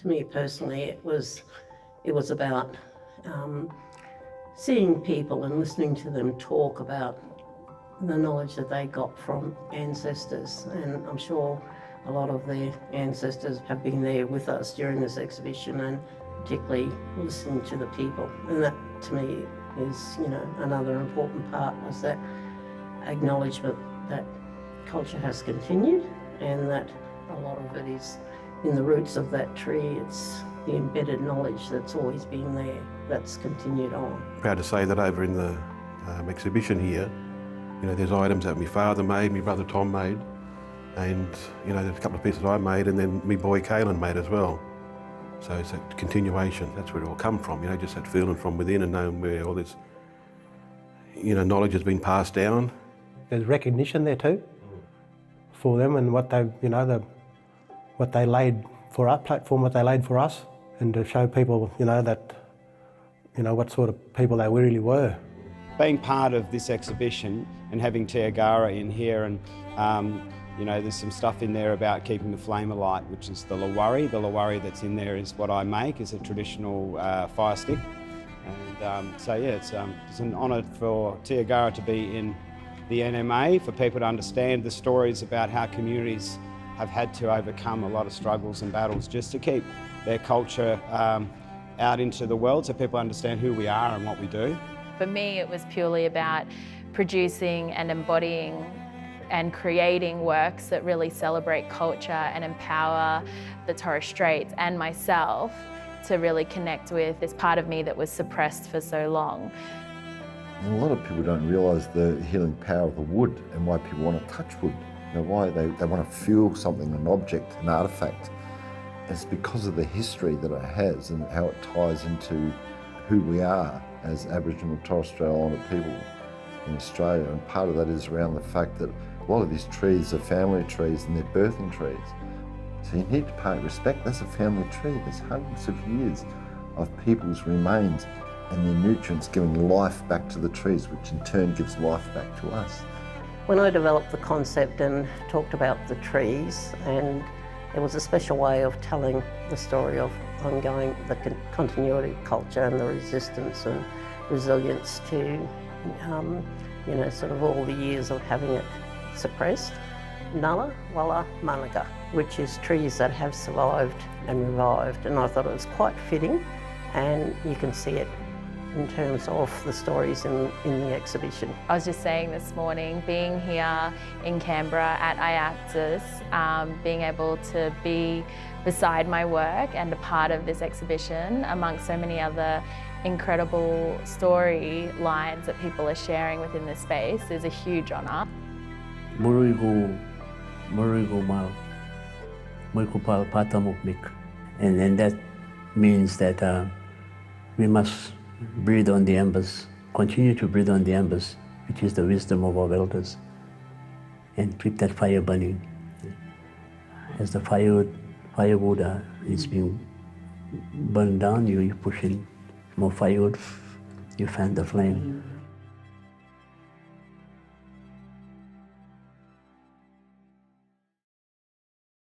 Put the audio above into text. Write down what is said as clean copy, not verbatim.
To me personally, it was about seeing people and listening to them talk about the knowledge that they got from ancestors, and I'm sure a lot of their ancestors have been there with us during this exhibition, and particularly listening to the people. And that to me is, another important part, was that acknowledgement that culture has continued and that a lot of it is in the roots of that tree. It's the embedded knowledge that's always been there that's continued on. Proud to say that over in the exhibition here, there's items that my father made, my brother Tom made, and there's a couple of pieces I made, and then my boy Kalen made as well. So it's that continuation. That's where it all come from. Just that feeling from within and knowing where all this, knowledge has been passed down. There's recognition there too, for them and what they, what they laid for our platform, what they laid for us, and to show people, that, what sort of people they really were. Being part of this exhibition and having Tiagara in here, and there's some stuff in there about keeping the flame alight, which is the lawari. The lawari that's in there is what I make, is a traditional fire stick. And it's an honour for Tiagara to be in the NMA, for people to understand the stories about how communities have had to overcome a lot of struggles and battles just to keep their culture out into the world, so people understand who we are and what we do. For me, it was purely about producing and embodying and creating works that really celebrate culture and empower the Torres Strait and myself to really connect with this part of me that was suppressed for so long. And a lot of people don't realise the healing power of the wood and why people want to touch wood, why they want to feel something, an object, an artefact. It's because of the history that it has and how it ties into who we are as Aboriginal Torres Strait Islander people in Australia. And part of that is around the fact that a lot of these trees are family trees and they're birthing trees. So you need to pay respect. That's a family tree. There's hundreds of years of people's remains and their nutrients giving life back to the trees, which in turn gives life back to us. When I developed the concept and talked about the trees, and it was a special way of telling the story of ongoing, the continuity of culture and the resistance and resilience to, sort of all the years of having it suppressed. Ngulla Wellamunagaa, which is trees that have survived and revived, and I thought it was quite fitting, and you can see it in terms of the stories in the exhibition. I was just saying this morning, being here in Canberra at aiatsis, being able to be beside my work and a part of this exhibition amongst so many other incredible storylines that people are sharing within this space is a huge honour. And then that means that we must breathe on the embers, continue to breathe on the embers, which is the wisdom of our elders, and keep that fire burning. As the firewood is being burned down, you push in more firewood, you fan the flame.